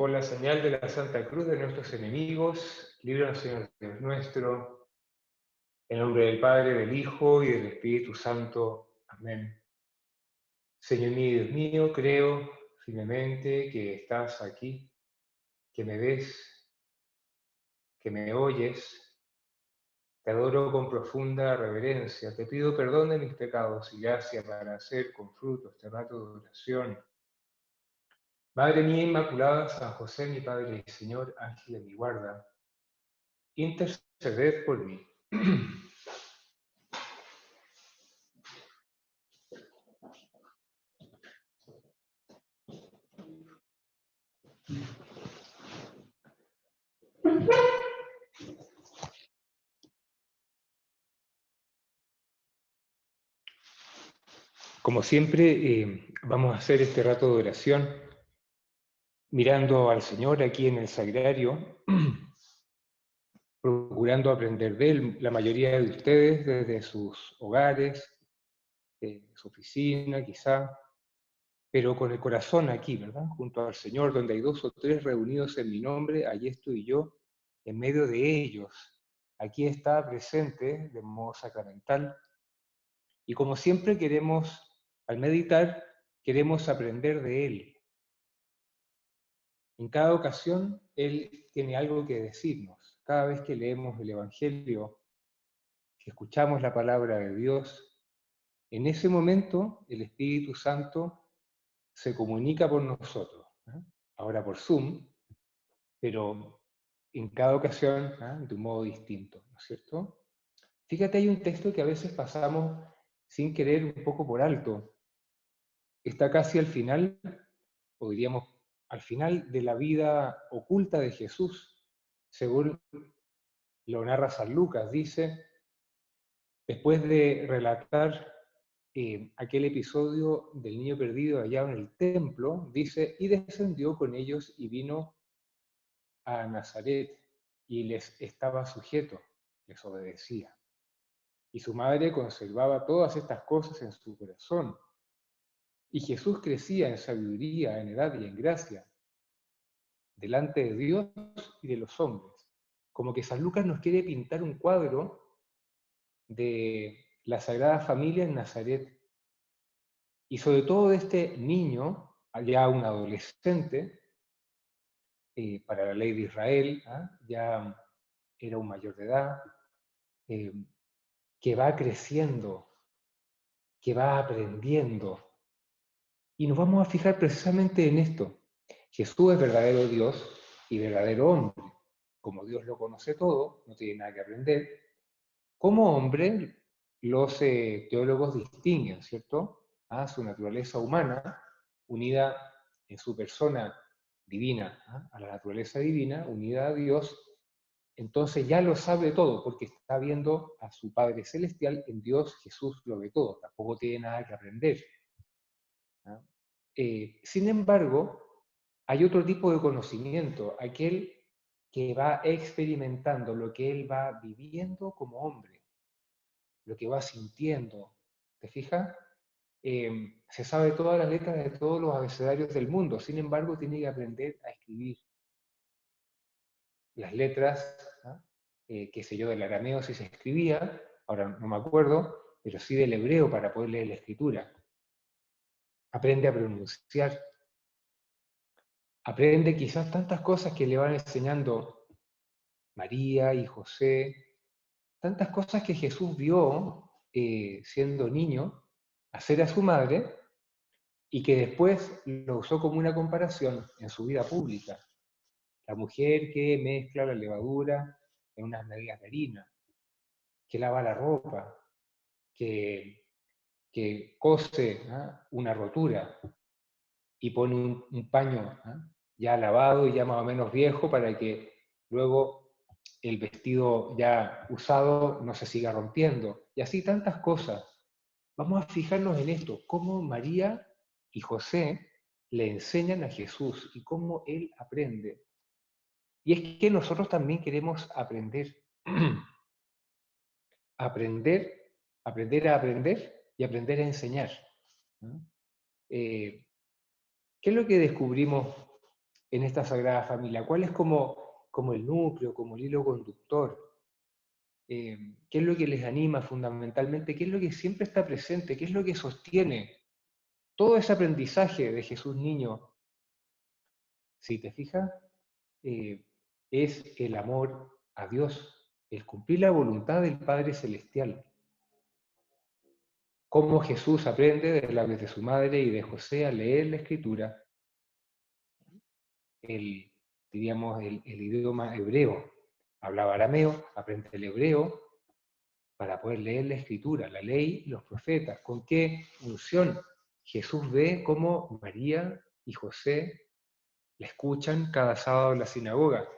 Por la señal de la Santa Cruz de nuestros enemigos, líbranos, Señor Dios nuestro, en nombre del Padre, del Hijo y del Espíritu Santo. Amén. Señor mío y Dios mío, creo firmemente que estás aquí, que me ves, que me oyes. Te adoro con profunda reverencia. Te pido perdón de mis pecados y gracia para hacer con fruto este rato de oración. Madre mía Inmaculada, San José, mi Padre y Señor, ángel de mi guarda, interceded por mí. Como siempre, vamos a hacer este rato de oración mirando al Señor aquí en el sagrario, procurando aprender de Él, la mayoría de ustedes desde sus hogares, su oficina quizá, pero con el corazón aquí, ¿verdad? Junto al Señor, donde hay dos o tres reunidos en mi nombre, allí estoy yo, en medio de ellos. Aquí está presente de modo sacramental. Y como siempre queremos, al meditar, queremos aprender de Él. En cada ocasión, Él tiene algo que decirnos. Cada vez que leemos el Evangelio, que escuchamos la palabra de Dios, en ese momento el Espíritu Santo se comunica con nosotros. Ahora por Zoom, pero en cada ocasión de un modo distinto, ¿no es cierto? Fíjate, hay un texto que a veces pasamos sin querer un poco por alto. Está casi al final, o diríamos al final de la vida oculta de Jesús, según lo narra San Lucas. Dice, después de relatar aquel episodio del niño perdido allá en el templo, dice, y descendió con ellos y vino a Nazaret, y les estaba sujeto, les obedecía. Y su madre conservaba todas estas cosas en su corazón. Y Jesús crecía en sabiduría, en edad y en gracia, delante de Dios y de los hombres. Como que San Lucas nos quiere pintar un cuadro de la Sagrada Familia en Nazaret, y sobre todo de este niño, ya un adolescente, para la ley de Israel, ya era un mayor de edad, eh, que va creciendo, que va aprendiendo. Y nos vamos a fijar precisamente en esto. Jesús es verdadero Dios y verdadero hombre. Como Dios lo conoce todo, no tiene nada que aprender. Como hombre, los teólogos distinguen, ¿cierto?, a su naturaleza humana, unida en su persona divina, a la naturaleza divina, unida a Dios. Entonces ya lo sabe todo, porque está viendo a su Padre Celestial. En Dios Jesús lo ve todo, tampoco tiene nada que aprender. Sin embargo, hay otro tipo de conocimiento, aquel que va experimentando lo que él va viviendo como hombre, lo que va sintiendo. ¿Te fijas? Se sabe todas las letras de todos los abecedarios del mundo, sin embargo tiene que aprender a escribir las letras, qué sé yo, del arameo si se escribía, ahora no me acuerdo, pero sí del hebreo para poder leer la escritura. Aprende a pronunciar. Aprende quizás tantas cosas que le van enseñando María y José, tantas cosas que Jesús vio siendo niño hacer a su madre, y que después lo usó como una comparación en su vida pública. La mujer que mezcla la levadura en unas medidas de harina, que lava la ropa, que cose una rotura y pone un paño ya lavado y ya más o menos viejo para que luego el vestido ya usado no se siga rompiendo. Y así tantas cosas. Vamos a fijarnos en esto, cómo María y José le enseñan a Jesús y cómo Él aprende. Y es que nosotros también queremos aprender. Aprender a aprender y aprender a enseñar. ¿No? ¿Qué es lo que descubrimos en esta Sagrada Familia? ¿Cuál es como el núcleo, como el hilo conductor? ¿Qué es lo que les anima fundamentalmente? ¿Qué es lo que siempre está presente? ¿Qué es lo que sostiene todo ese aprendizaje de Jesús niño? Si te fijas, eh, es el amor a Dios, el cumplir la voluntad del Padre Celestial. Cómo Jesús aprende de la vez de su madre y de José a leer la Escritura, el, diríamos, el idioma hebreo. Hablaba arameo, aprende el hebreo para poder leer la Escritura, la ley, los profetas. ¿Con qué unción? Jesús ve cómo María y José la escuchan cada sábado en la sinagoga.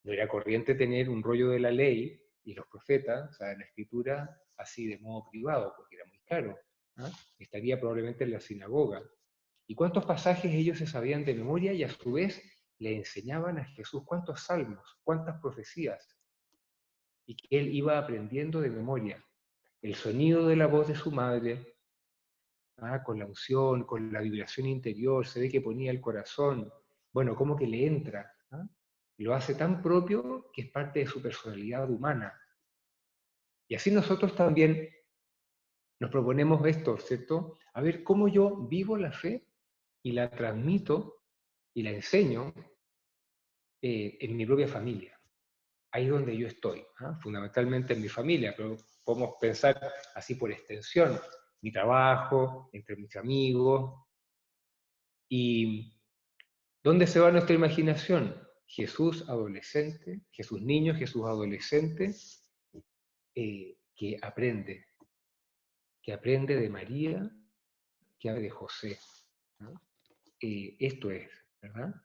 No era corriente tener un rollo de la ley y los profetas, o sea, la escritura, así de modo privado, porque era muy caro. ¿Ah? Estaría probablemente en la sinagoga. ¿Y cuántos pasajes ellos se sabían de memoria y a su vez le enseñaban a Jesús cuántos salmos, cuántas profecías? Y que él iba aprendiendo de memoria. El sonido de la voz de su madre, con la unción, con la vibración interior, se ve que ponía el corazón, bueno, como que le entra, lo hace tan propio que es parte de su personalidad humana. Y así nosotros también nos proponemos esto, ¿cierto? A ver cómo yo vivo la fe y la transmito y la enseño en mi propia familia. Ahí es donde yo estoy, fundamentalmente en mi familia, pero podemos pensar así por extensión, mi trabajo, entre mis amigos. ¿Y dónde se va nuestra imaginación? Jesús adolescente, Jesús niño, Jesús adolescente, que aprende de María, que aprende de José, ¿no? Esto es, ¿verdad?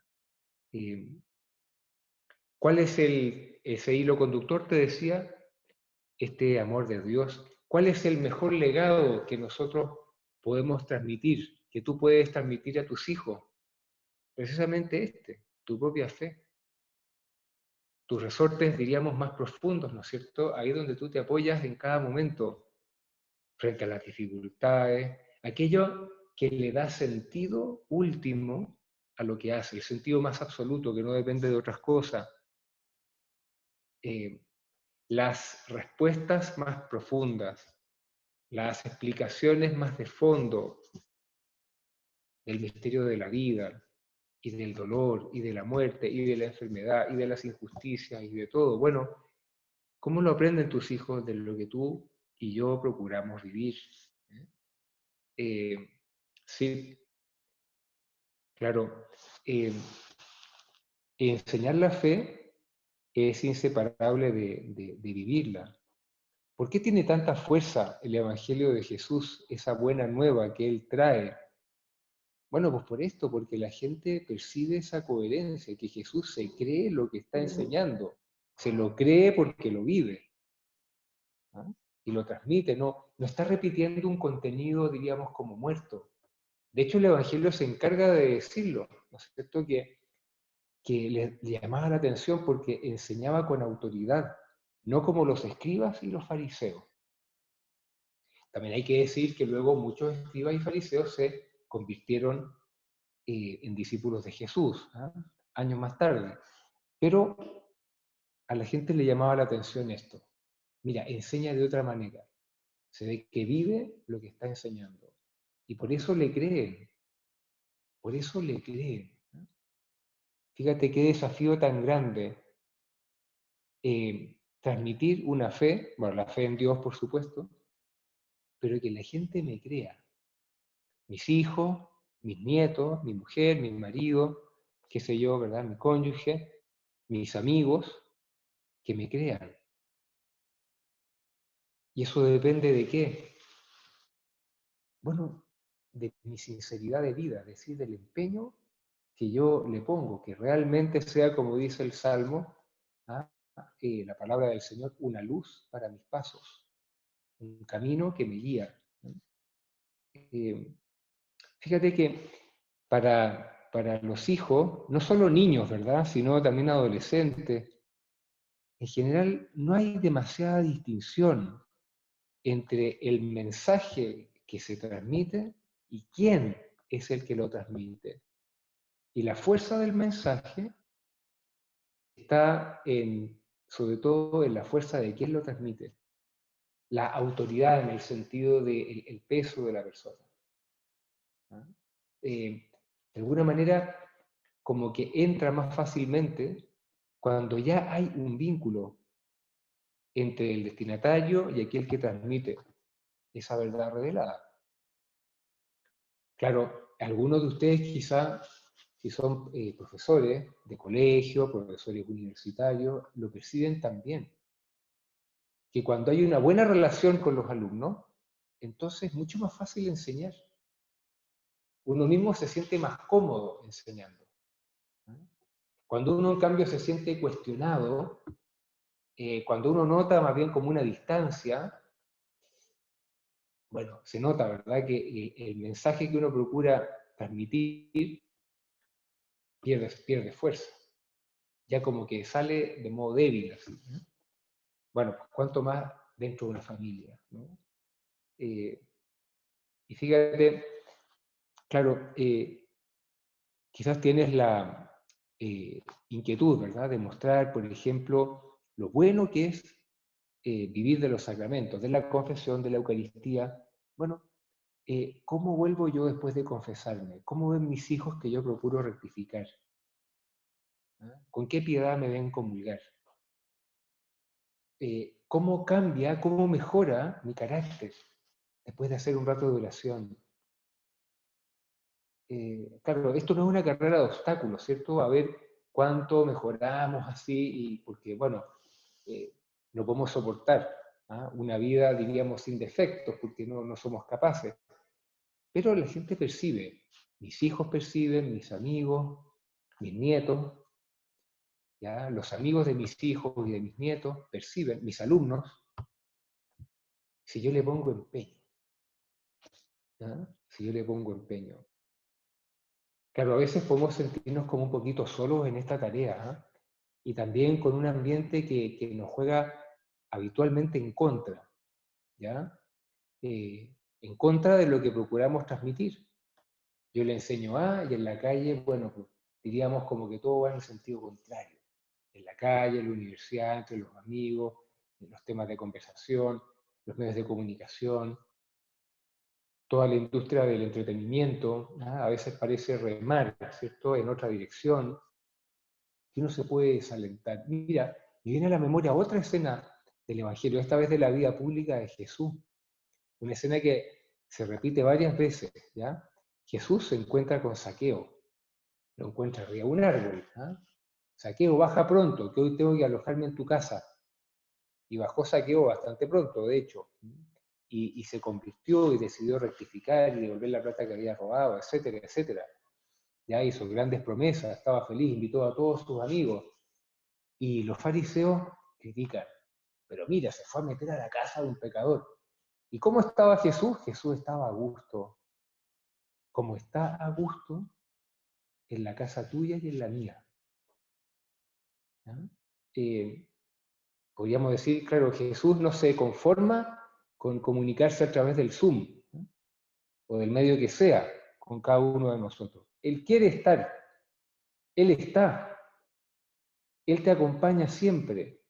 Eh, ¿Cuál es ese hilo conductor? Te decía, este amor de Dios. ¿Cuál es el mejor legado que nosotros podemos transmitir, que tú puedes transmitir a tus hijos? Precisamente tu propia fe. Tus resortes, diríamos, más profundos, ¿no es cierto? Ahí donde tú te apoyas en cada momento frente a las dificultades, aquello que le da sentido último a lo que hace, el sentido más absoluto que no depende de otras cosas, eh, las respuestas más profundas, las explicaciones más de fondo del misterio de la vida y del dolor y de la muerte y de la enfermedad y de las injusticias y de todo. Bueno, ¿cómo lo aprenden tus hijos de lo que tú y yo procuramos vivir? Eh, sí, claro. Enseñar la fe es inseparable de vivirla. ¿Por qué tiene tanta fuerza el Evangelio de Jesús, esa buena nueva que Él trae? Bueno, pues por esto, porque la gente percibe esa coherencia, que Jesús se cree lo que está enseñando, se lo cree porque lo vive. ¿Ah? Y lo transmite, no está repitiendo un contenido, diríamos, como muerto. De hecho, el Evangelio se encarga de decirlo, ¿no es cierto? Que le llamaba la atención porque enseñaba con autoridad, no como los escribas y los fariseos. También hay que decir que luego muchos escribas y fariseos se convirtieron en discípulos de Jesús, años más tarde. Pero a la gente le llamaba la atención esto. Mira, enseña de otra manera. Se ve que vive lo que está enseñando. Y por eso le creen. Por eso le creen. Fíjate qué desafío tan grande. Transmitir una fe, bueno, la fe en Dios, por supuesto, pero que la gente me crea. Mis hijos, mis nietos, mi mujer, mi marido, qué sé yo, ¿verdad? Mi cónyuge, mis amigos, que me crean. ¿Y eso depende de qué? Bueno, de mi sinceridad de vida, es decir, del empeño que yo le pongo, que realmente sea, como dice el Salmo, ¿ah? La palabra del Señor, una luz para mis pasos, un camino que me guía. ¿No? Fíjate que para los hijos, no solo niños, ¿verdad? Sino también adolescentes, en general no hay demasiada distinción entre el mensaje que se transmite y quién es el que lo transmite. Y la fuerza del mensaje está sobre todo en la fuerza de quien lo transmite, la autoridad en el sentido del el peso de la persona. ¿Ah? De alguna manera, como que entra más fácilmente cuando ya hay un vínculo entre el destinatario y aquel que transmite esa verdad revelada. Claro, algunos de ustedes quizá, si son profesores de colegio, profesores universitarios, lo perciben también, que cuando hay una buena relación con los alumnos, entonces es mucho más fácil enseñar. Uno mismo se siente más cómodo enseñando. Cuando uno en cambio se siente cuestionado, cuando uno nota más bien como una distancia, bueno, se nota, ¿verdad?, que el mensaje que uno procura transmitir pierde fuerza, ya como que sale de modo débil, así, ¿no? Bueno, pues cuanto más dentro de una familia, ¿no? Y fíjate, claro, quizás tienes la inquietud, ¿verdad?, de mostrar, por ejemplo, lo bueno que es vivir de los sacramentos, de la confesión, de la Eucaristía. Bueno, ¿cómo vuelvo yo después de confesarme? ¿Cómo ven mis hijos que yo procuro rectificar? ¿Ah? ¿Con qué piedad me ven comulgar? ¿Cómo cambia, cómo mejora mi carácter después de hacer un rato de oración? Claro, esto no es una carrera de obstáculos, ¿cierto? A ver cuánto mejoramos así, y porque, bueno, eh, no podemos soportar, ¿ah?, una vida, diríamos, sin defectos, porque no somos capaces. Pero la gente percibe, mis hijos perciben, mis amigos, mis nietos, ¿ya? Los amigos de mis hijos y de mis nietos perciben, mis alumnos, si yo le pongo empeño, ¿ya? Si yo le pongo empeño. Claro, a veces podemos sentirnos como un poquito solos en esta tarea, ¿ah? Y también con un ambiente que nos juega habitualmente en contra, ¿ya? En contra de lo que procuramos transmitir. Yo le enseño A y en la calle, bueno, pues, diríamos como que todo va en el sentido contrario. En la calle, en la universidad, entre los amigos, en los temas de conversación, los medios de comunicación, toda la industria del entretenimiento, ¿ah? A veces parece remar, ¿cierto?, en otra dirección, que uno se puede desalentar. Mira, me viene a la memoria otra escena del Evangelio, esta vez de la vida pública de Jesús, una escena que se repite varias veces, ¿ya? Jesús se encuentra con Zaqueo, lo encuentra arriba de un árbol, ¿ah? Zaqueo, baja pronto, que hoy tengo que alojarme en tu casa. Y bajó Zaqueo bastante pronto, de hecho, y se convirtió y decidió rectificar y devolver la plata que había robado, etcétera, etcétera. Ya hizo grandes promesas, estaba feliz, invitó a todos sus amigos. Y los fariseos critican, pero mira, se fue a meter a la casa de un pecador. ¿Y cómo estaba Jesús? Jesús estaba a gusto, como está a gusto en la casa tuya y en la mía. ¿Ya? Eh, Podríamos decir, claro, Jesús no se conforma con comunicarse a través del Zoom, ¿no?, o del medio que sea con cada uno de nosotros. Él quiere estar, Él está, Él te acompaña siempre,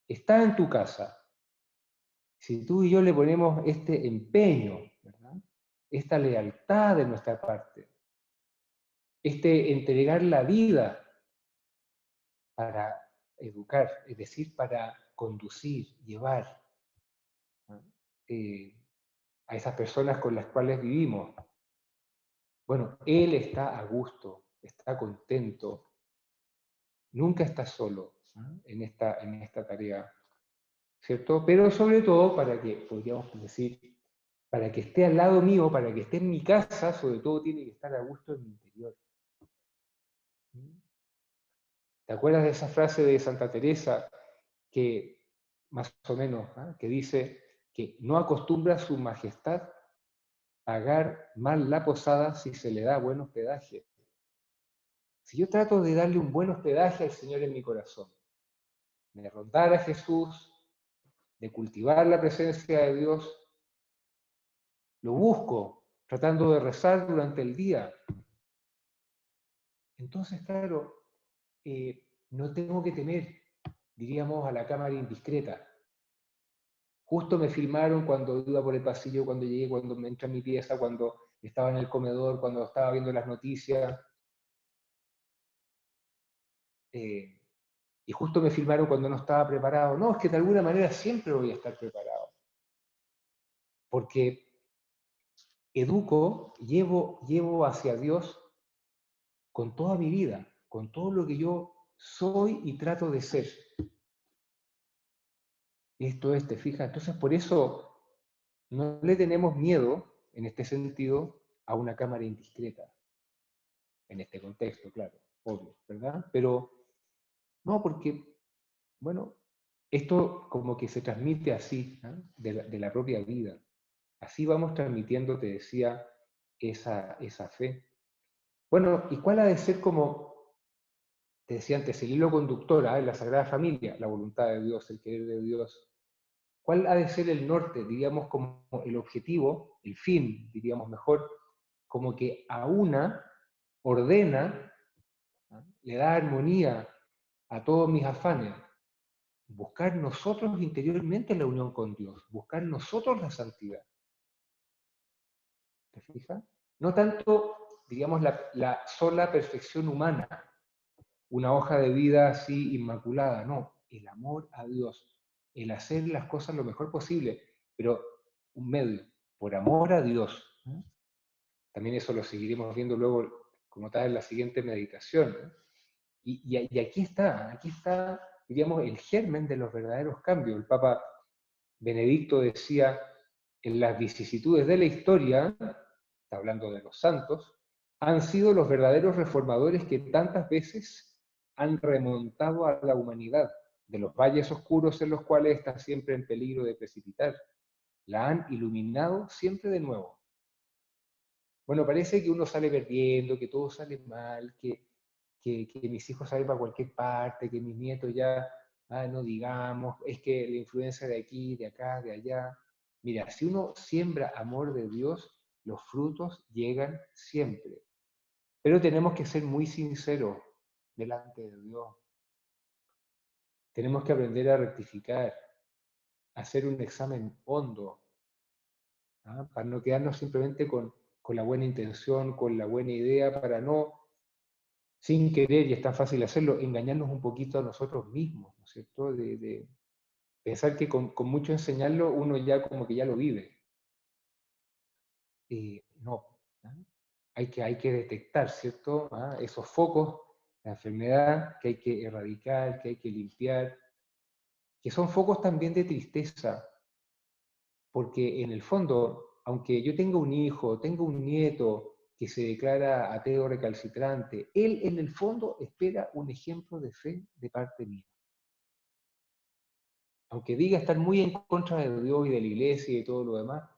está en tu casa. Si tú y yo le ponemos este empeño, ¿verdad?, esta lealtad de nuestra parte, este entregar la vida para educar, es decir, para conducir, llevar, ¿no?, a esas personas con las cuales vivimos. Bueno, él está a gusto, está contento, nunca está solo, ¿no?, en esta tarea, ¿cierto? Pero sobre todo para que, podríamos decir, para que esté al lado mío, para que esté en mi casa, sobre todo tiene que estar a gusto en mi interior. ¿Te acuerdas de esa frase de Santa Teresa que, más o menos, ¿ah?, que dice que no acostumbra su majestad pagar mal la posada si se le da buen hospedaje? Si yo trato de darle un buen hospedaje al Señor en mi corazón, de rondar a Jesús, de cultivar la presencia de Dios, lo busco tratando de rezar durante el día, Entonces, claro, no tengo que temer, diríamos, a la cámara indiscreta. Justo me filmaron cuando iba por el pasillo, cuando llegué, cuando me entré a mi pieza, cuando estaba en el comedor, cuando estaba viendo las noticias. eh, y justo me filmaron cuando no estaba preparado. No, es que de alguna manera siempre voy a estar preparado. Porque educo, llevo hacia Dios con toda mi vida, con todo lo que yo soy y trato de ser. Esto es, te fijas. Entonces, por eso no le tenemos miedo, en este sentido, a una cámara indiscreta. En este contexto, claro, obvio, ¿verdad? Pero no, porque, bueno, esto como que se transmite así, ¿no? De la propia vida. Así vamos transmitiendo, te decía, esa fe. Bueno, ¿y cuál ha de ser como, te decía antes, el hilo conductor en la Sagrada Familia? La voluntad de Dios, el querer de Dios. ¿Cuál ha de ser el norte, diríamos, como el objetivo, el fin, diríamos mejor, como que aúna, ordena, ¿no? Le da armonía a todos mis afanes? Buscar nosotros interiormente la unión con Dios, buscar nosotros la santidad. ¿Te fijas? No tanto, digamos, la sola perfección humana, una hoja de vida así inmaculada, no, el amor a Dios, el hacer las cosas lo mejor posible, pero un medio, por amor a Dios, ¿no? También eso lo seguiremos viendo luego como tal en la siguiente meditación, ¿no? Y aquí está, diríamos, el germen de los verdaderos cambios. El Papa Benedicto decía, en las vicisitudes de la historia, está hablando de los santos, han sido los verdaderos reformadores que tantas veces han remontado a la humanidad de los valles oscuros en los cuales está siempre en peligro de precipitar. La han iluminado siempre de nuevo. Bueno, parece que uno sale perdiendo, que todo sale mal, que mis hijos salen para cualquier parte, que mis nietos ya, no digamos, es que la influencia de aquí, de acá, de allá. Mira, si uno siembra amor de Dios, los frutos llegan siempre. Pero tenemos que ser muy sinceros delante de Dios. Tenemos que aprender a rectificar, a hacer un examen hondo, ¿ah? Para no quedarnos simplemente con la buena intención, con la buena idea, para no, sin querer, y es tan fácil hacerlo, engañarnos un poquito a nosotros mismos, ¿no es cierto? De pensar que con mucho enseñarlo uno ya como que ya lo vive. No, ¿ah? Hay que detectar, ¿cierto? ¿Ah? Esos focos, la enfermedad que hay que erradicar, que hay que limpiar, que son focos también de tristeza, porque en el fondo, aunque yo tenga un hijo, tenga un nieto que se declara ateo recalcitrante, él en el fondo espera un ejemplo de fe de parte mía. Aunque diga estar muy en contra de Dios y de la iglesia y de todo lo demás,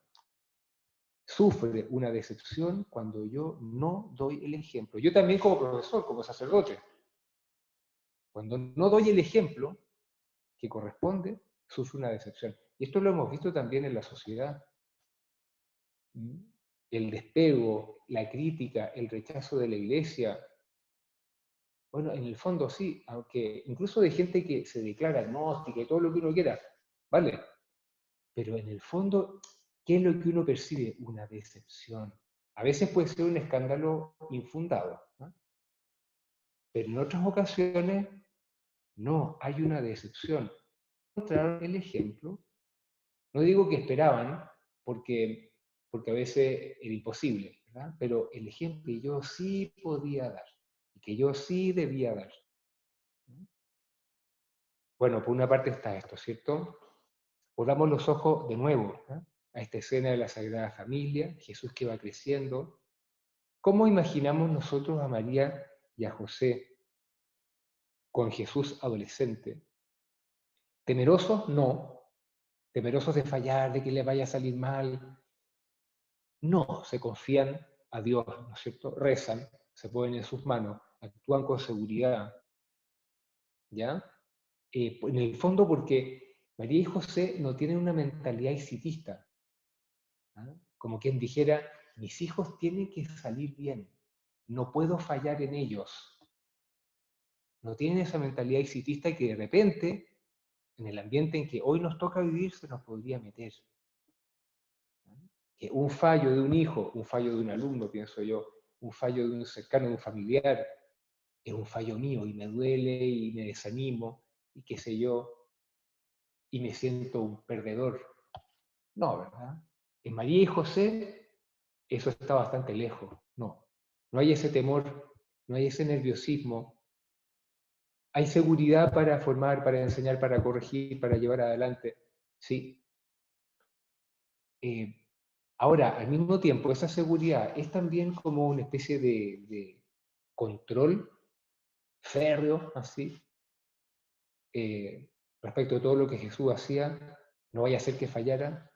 sufre una decepción cuando yo no doy el ejemplo. Yo también como profesor, como sacerdote, cuando no doy el ejemplo que corresponde, sufre una decepción. Y esto lo hemos visto también en la sociedad. El despego, la crítica, el rechazo de la iglesia. Bueno, en el fondo sí, aunque incluso de gente que se declara agnóstica y todo lo que uno quiera, ¿vale? Pero en el fondo, ¿qué es lo que uno percibe? Una decepción. A veces puede ser un escándalo infundado, ¿no? Pero en otras ocasiones, no, hay una decepción. Mostraron el ejemplo. No digo que esperaban, porque a veces era imposible, ¿verdad? Pero el ejemplo que yo sí podía dar y que yo sí debía dar. Bueno, por una parte está esto, ¿cierto? Volvamos los ojos de nuevo, ¿no? A esta escena de la Sagrada Familia, Jesús que va creciendo. ¿Cómo imaginamos nosotros a María y a José con Jesús adolescente? ¿Temerosos? No. ¿Temerosos de fallar, de que le vaya a salir mal? No, se confían a Dios, ¿no es cierto? Rezan, se ponen en sus manos, actúan con seguridad, ¿ya? En el fondo porque María y José no tienen una mentalidad exitista, ¿ah? Como quien dijera, mis hijos tienen que salir bien, no puedo fallar en ellos. No tienen esa mentalidad exitista que de repente, en el ambiente en que hoy nos toca vivir, se nos podría meter. Que un fallo de un hijo, un fallo de un alumno, pienso yo, un fallo de un cercano, de un familiar, es un fallo mío y me duele y me desanimo y qué sé yo, y me siento un perdedor. No, ¿verdad? En María y José eso está bastante lejos. No, no hay ese temor, no hay ese nerviosismo. Hay seguridad para formar, para enseñar, para corregir, para llevar adelante. Sí. Eh, Ahora, al mismo tiempo, esa seguridad es también como una especie de control férreo, así, respecto de todo lo que Jesús hacía. No vaya a ser que fallara,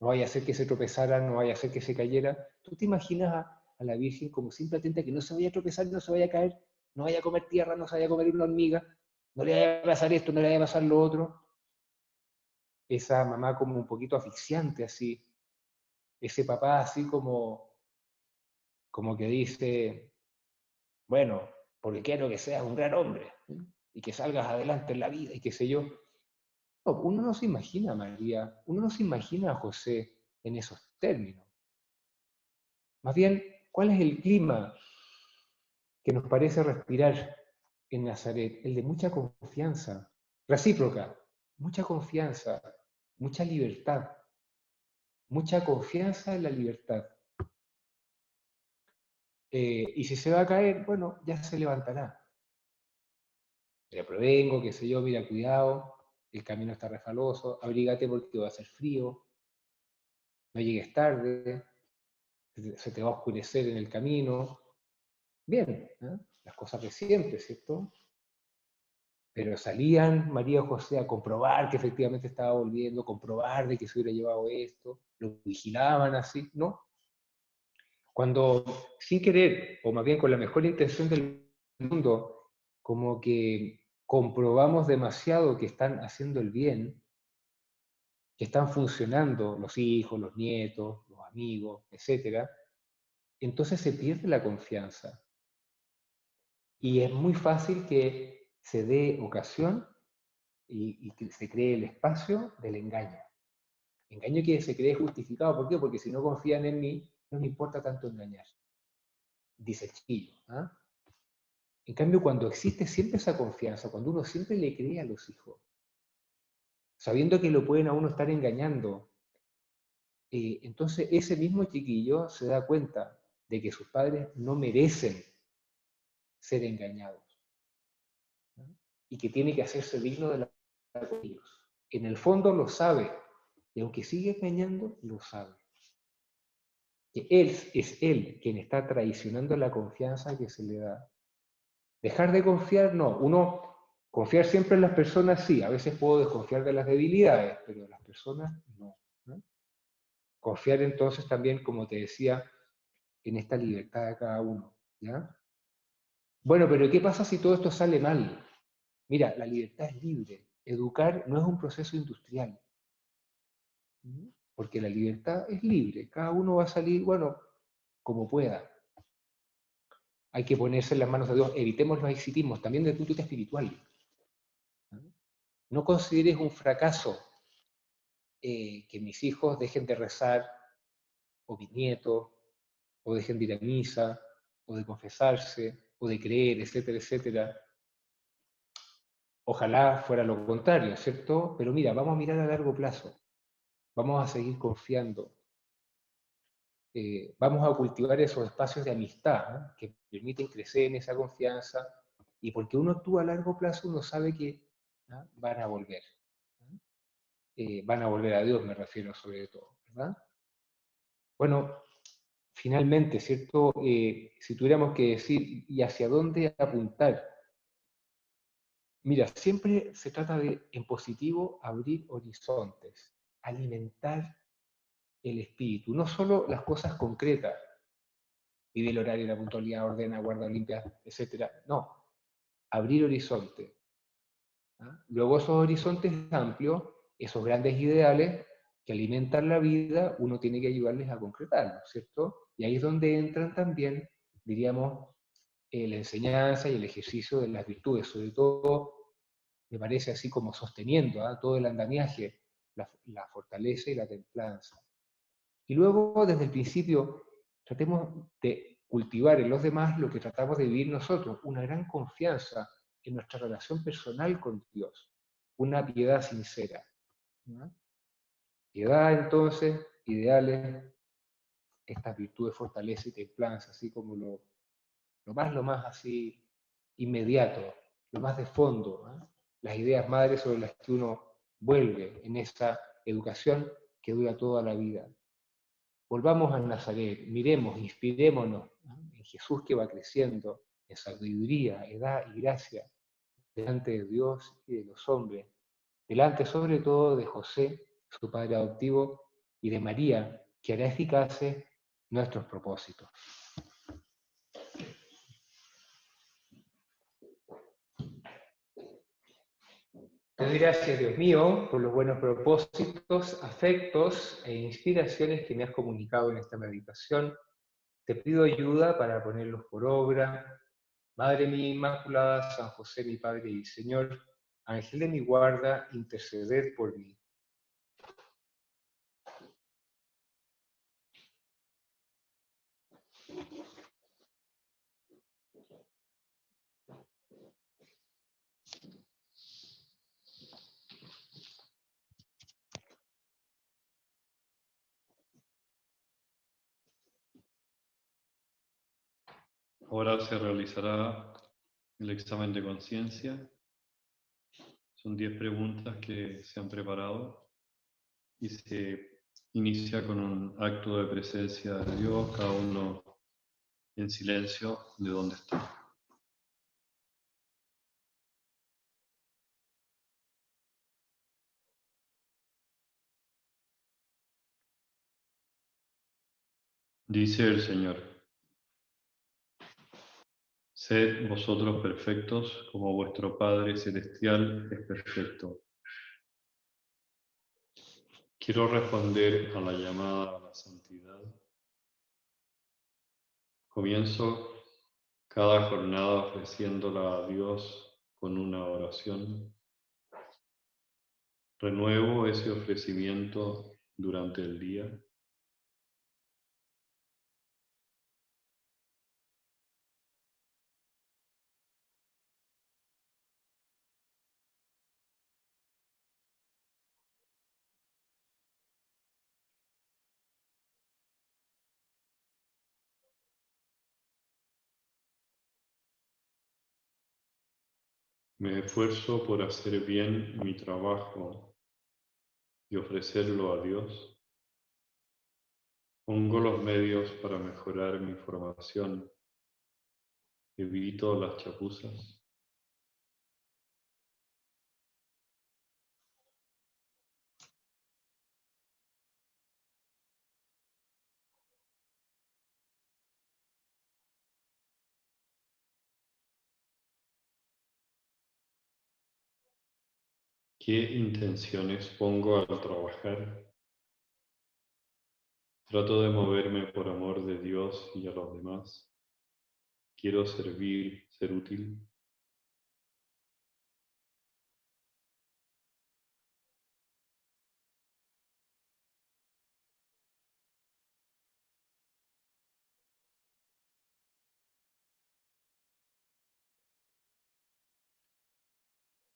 no vaya a ser que se tropezara, no vaya a ser que se cayera. ¿Tú te imaginas a la Virgen como siempre atenta que no se vaya a tropezar, no se vaya a caer, no vaya a comer tierra, no se vaya a comer una hormiga, no le vaya a pasar esto, no le vaya a pasar lo otro? Esa mamá como un poquito asfixiante así, ese papá así como que dice, bueno, porque quiero que seas un gran hombre, ¿sí? Y que salgas adelante en la vida y qué sé yo. No, uno no se imagina a María, uno no se imagina a José en esos términos. Más bien, ¿cuál es el clima que nos parece respirar en Nazaret? El de mucha confianza, recíproca, mucha confianza, mucha libertad, mucha confianza en la libertad. Y si se va a caer, bueno, ya se levantará. Le prevengo, qué sé yo, mira, cuidado, el camino está refaloso, abrígate porque va a hacer frío, no llegues tarde, se te va a oscurecer en el camino. Bien, ¿eh? Las cosas de siempre, ¿cierto? Pero salían María y José a comprobar que efectivamente estaba volviendo, comprobar de que se hubiera llevado esto, lo vigilaban así, ¿no? Cuando sin querer, o más bien con la mejor intención del mundo, como que comprobamos demasiado que están haciendo el bien, que están funcionando los hijos, los nietos, los amigos, etcétera, entonces se pierde la confianza. Y es muy fácil que se dé ocasión y que se cree el espacio del engaño. Engaño que se cree justificado. ¿Por qué? Porque si no confían en mí, no me importa tanto engañar, dice el chiquillo. ¿Ah? En cambio, cuando existe siempre esa confianza, cuando uno siempre le cree a los hijos, sabiendo que lo pueden a uno estar engañando, entonces ese mismo chiquillo se da cuenta de que sus padres no merecen ser engañados, ¿no? Y que tiene que hacerse digno de la con ellos. En el fondo lo sabe, y aunque sigue engañando, lo sabe. Que él es él quien está traicionando la confianza que se le da. Dejar de confiar, no. Uno, confiar siempre en las personas, sí. A veces puedo desconfiar de las debilidades, pero de las personas, no, ¿no? Confiar entonces también, como te decía, en esta libertad de cada uno, ¿ya? Bueno, pero ¿qué pasa si todo esto sale mal? Mira, la libertad es libre. Educar no es un proceso industrial, ¿sí? Porque la libertad es libre. Cada uno va a salir, bueno, como pueda. Hay que ponerse en las manos de Dios. Evitemos los exitismos, también desde el punto de vista espiritual. No consideres un fracaso que mis hijos dejen de rezar, o mis nietos, o dejen de ir a misa, o de confesarse, o de creer, etcétera, etcétera. Ojalá fuera lo contrario, ¿cierto? Pero mira, vamos a mirar a largo plazo. Vamos a seguir confiando. Vamos a cultivar esos espacios de amistad, ¿eh? Que permiten crecer en esa confianza. Y porque uno actúa a largo plazo, uno sabe que, ¿no?, van a volver. ¿No? Van a volver a Dios, me refiero sobre todo, ¿verdad? Bueno, finalmente, ¿cierto? Si tuviéramos que decir, ¿y hacia dónde apuntar? Mira, siempre se trata de, en positivo, abrir horizontes, alimentar el espíritu, no solo las cosas concretas, vive el horario, la puntualidad, ordena, guarda, limpia, etcétera. No, abrir horizontes. ¿Ah? Luego esos horizontes amplios, esos grandes ideales que alimentan la vida, uno tiene que ayudarles a concretarlos, ¿cierto? Y ahí es donde entran también diríamos, la enseñanza y el ejercicio de las virtudes, sobre todo, me parece así como sosteniendo todo el andamiaje, la fortaleza y la templanza. Y luego, desde el principio, tratemos de cultivar en los demás lo que tratamos de vivir nosotros, una gran confianza en nuestra relación personal con Dios, una piedad sincera, ¿no? Piedad, entonces, ideales, estas virtudes, fortaleza y templanza, así como lo más así inmediato, lo más de fondo, ¿no? Las ideas madres sobre las que uno vuelve en esa educación que dura toda la vida. Volvamos al Nazaret, miremos, inspirémonos, ¿no?, en Jesús que va creciendo en sabiduría, edad y gracia delante de Dios y de los hombres, delante sobre todo de José, su padre adoptivo, y de María, que hará eficaces nuestros propósitos. Te doy gracias, Dios mío, por los buenos propósitos, afectos e inspiraciones que me has comunicado en esta meditación. Te pido ayuda para ponerlos por obra. Madre mía Inmaculada, San José mi Padre y Señor, Ángel de mi guarda, interceded por mí. Ahora se realizará el examen de conciencia. Son 10 preguntas que se han preparado y se inicia con un acto de presencia de Dios, cada uno en silencio de donde está. Dice el Señor: sed vosotros perfectos como vuestro Padre Celestial es perfecto. Quiero responder a la llamada a la santidad. Comienzo cada jornada ofreciéndola a Dios con una oración. Renuevo ese ofrecimiento durante el día. Me esfuerzo por hacer bien mi trabajo y ofrecerlo a Dios. Pongo los medios para mejorar mi formación. Evito las chapuzas. ¿Qué intenciones pongo al trabajar? Trato de moverme por amor de Dios y a los demás. Quiero servir, ser útil.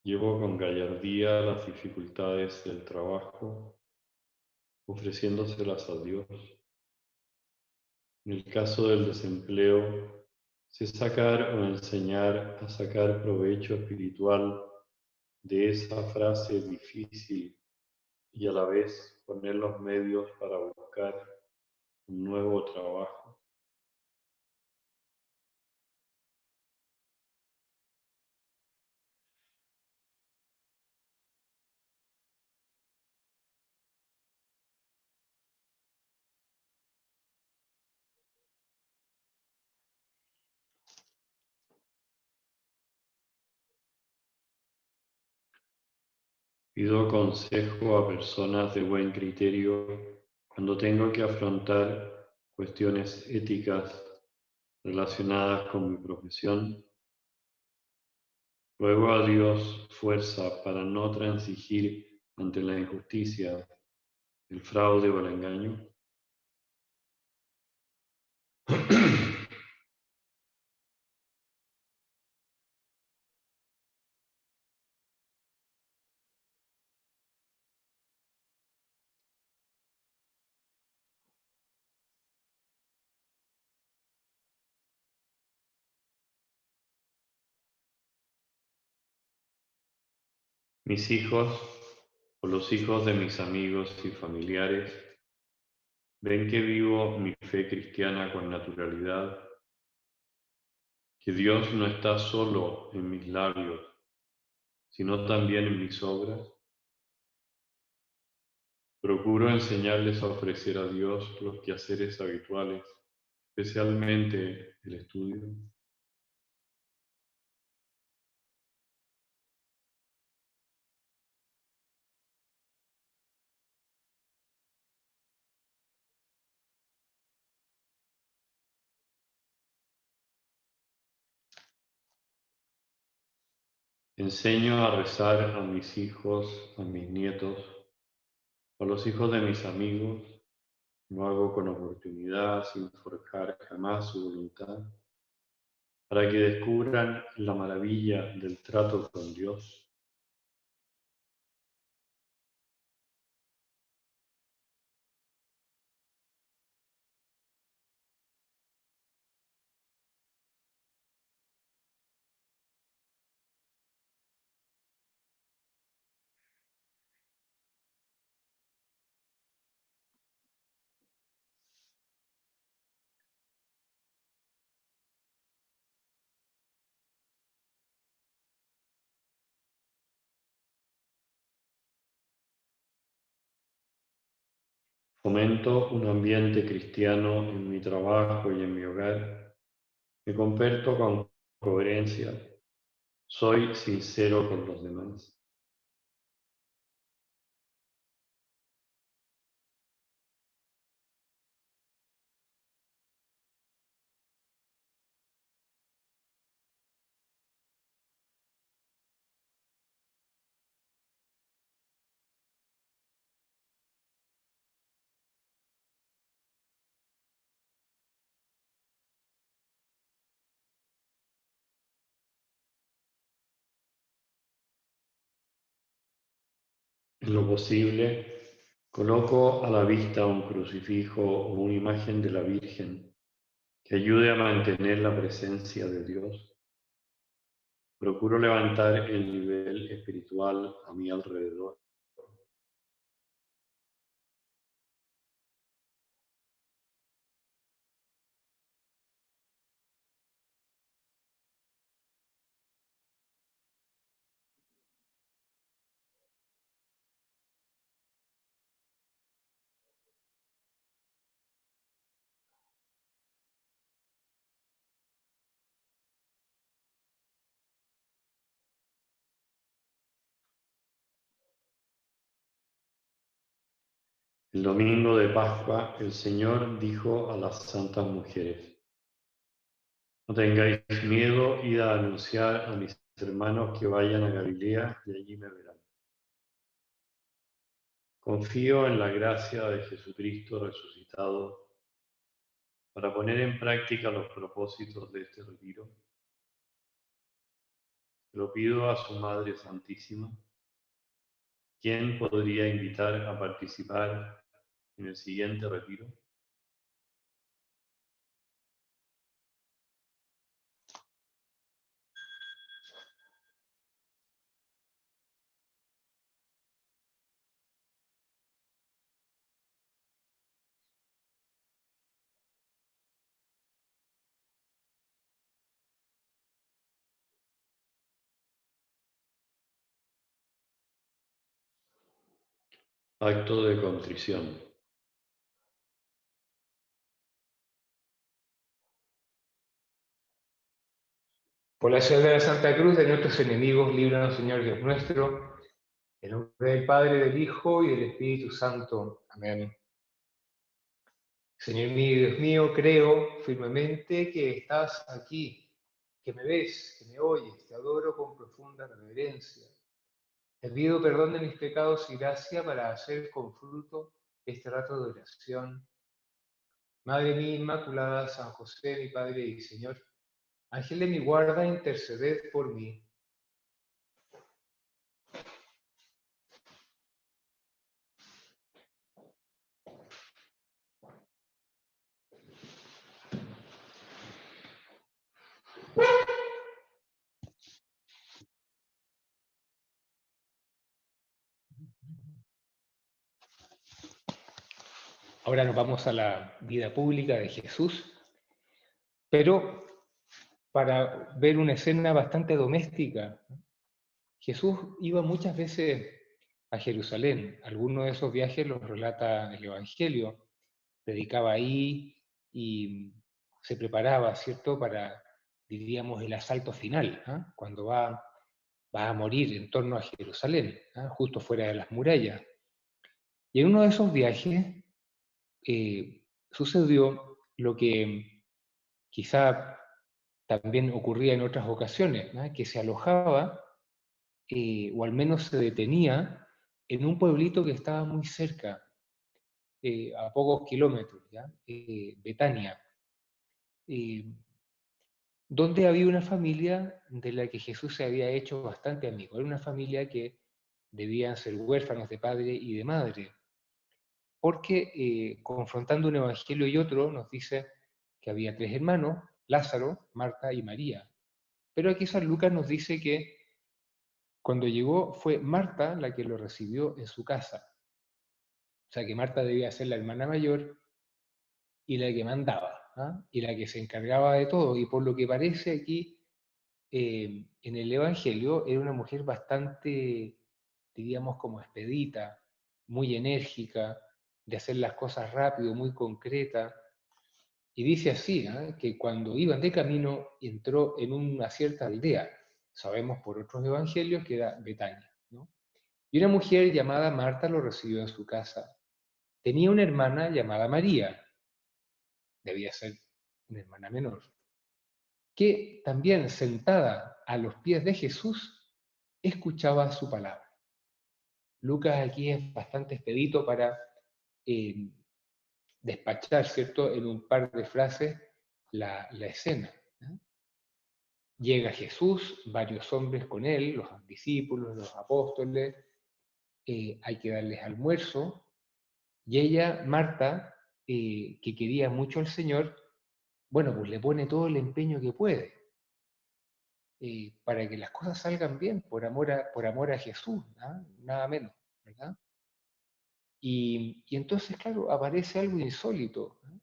Llevo con gallardía las dificultades del trabajo, ofreciéndoselas a Dios. En el caso del desempleo, sé sacar o enseñar a sacar provecho espiritual de esa frase difícil y a la vez poner los medios para buscar un nuevo trabajo. Pido consejo a personas de buen criterio cuando tengo que afrontar cuestiones éticas relacionadas con mi profesión. Ruego a Dios fuerza para no transigir ante la injusticia, el fraude o el engaño. Mis hijos o los hijos de mis amigos y familiares ven que vivo mi fe cristiana con naturalidad, que Dios no está solo en mis labios, sino también en mis obras. Procuro enseñarles a ofrecer a Dios los quehaceres habituales, especialmente el estudio. Enseño a rezar a mis hijos, a mis nietos, a los hijos de mis amigos. Lo hago con oportunidad, sin forjar jamás su voluntad, para que descubran la maravilla del trato con Dios. Fomento un ambiente cristiano en mi trabajo y en mi hogar. Me comporto con coherencia. Soy sincero con los demás. En lo posible, coloco a la vista un crucifijo o una imagen de la Virgen que ayude a mantener la presencia de Dios. Procuro levantar el nivel espiritual a mi alrededor. El domingo de Pascua, el Señor dijo a las santas mujeres: no tengáis miedo, id a anunciar a mis hermanos que vayan a Galilea y allí me verán. Confío en la gracia de Jesucristo resucitado para poner en práctica los propósitos de este retiro. Lo pido a su Madre Santísima, quien podría invitar a participar en el siguiente retiro. Acto de contrición. Por la señal de la Santa Cruz de nuestros enemigos, líbranos, Señor Dios nuestro, en nombre del Padre, del Hijo y del Espíritu Santo. Amén. Señor mío y Dios mío, creo firmemente que estás aquí, que me ves, que me oyes, te adoro con profunda reverencia. Te pido perdón de mis pecados y gracia para hacer con fruto este rato de oración. Madre mía Inmaculada, San José, mi Padre y Señor, Ángel de mi guarda, interceded por mí. Ahora nos vamos a la vida pública de Jesús, pero para ver una escena bastante doméstica. Jesús iba muchas veces a Jerusalén. Algunos de esos viajes los relata el Evangelio. Predicaba ahí y se preparaba, ¿cierto?, para, diríamos, el asalto final, ¿ah? Cuando va a morir en torno a Jerusalén, ¿ah? Justo fuera de las murallas. Y en uno de esos viajes sucedió lo que quizá también ocurría en otras ocasiones, ¿no? Que se alojaba, o al menos se detenía, en un pueblito que estaba muy cerca, a pocos kilómetros, ¿ya? Betania, eh, donde había una familia de la que Jesús se había hecho bastante amigo. Era una familia que debían ser huérfanos de padre y de madre, porque confrontando un evangelio y otro nos dice que había tres hermanos, Lázaro, Marta y María. Pero aquí San Lucas nos dice que cuando llegó fue Marta la que lo recibió en su casa. O sea que Marta debía ser la hermana mayor y la que mandaba, ¿ah? Y la que se encargaba de todo. Y por lo que parece aquí, en el Evangelio, era una mujer bastante, diríamos, como expedita, muy enérgica, de hacer las cosas rápido, muy concreta. Y dice así, ¿ah? Que cuando iban de camino entró en una cierta aldea. Sabemos por otros evangelios que era Betania, ¿no? Y una mujer llamada Marta lo recibió en su casa. Tenía una hermana llamada María, debía ser una hermana menor, que también sentada a los pies de Jesús escuchaba su palabra. Lucas aquí es bastante expedito para eh, despachar, ¿cierto?, en un par de frases la escena, ¿no? Llega Jesús, varios hombres con él, los discípulos, los apóstoles, hay que darles almuerzo, y ella, Marta, que quería mucho al Señor, bueno, pues le pone todo el empeño que puede para que las cosas salgan bien, por amor a Jesús, ¿no? Nada menos, ¿verdad? Y entonces, claro, aparece algo insólito, ¿no?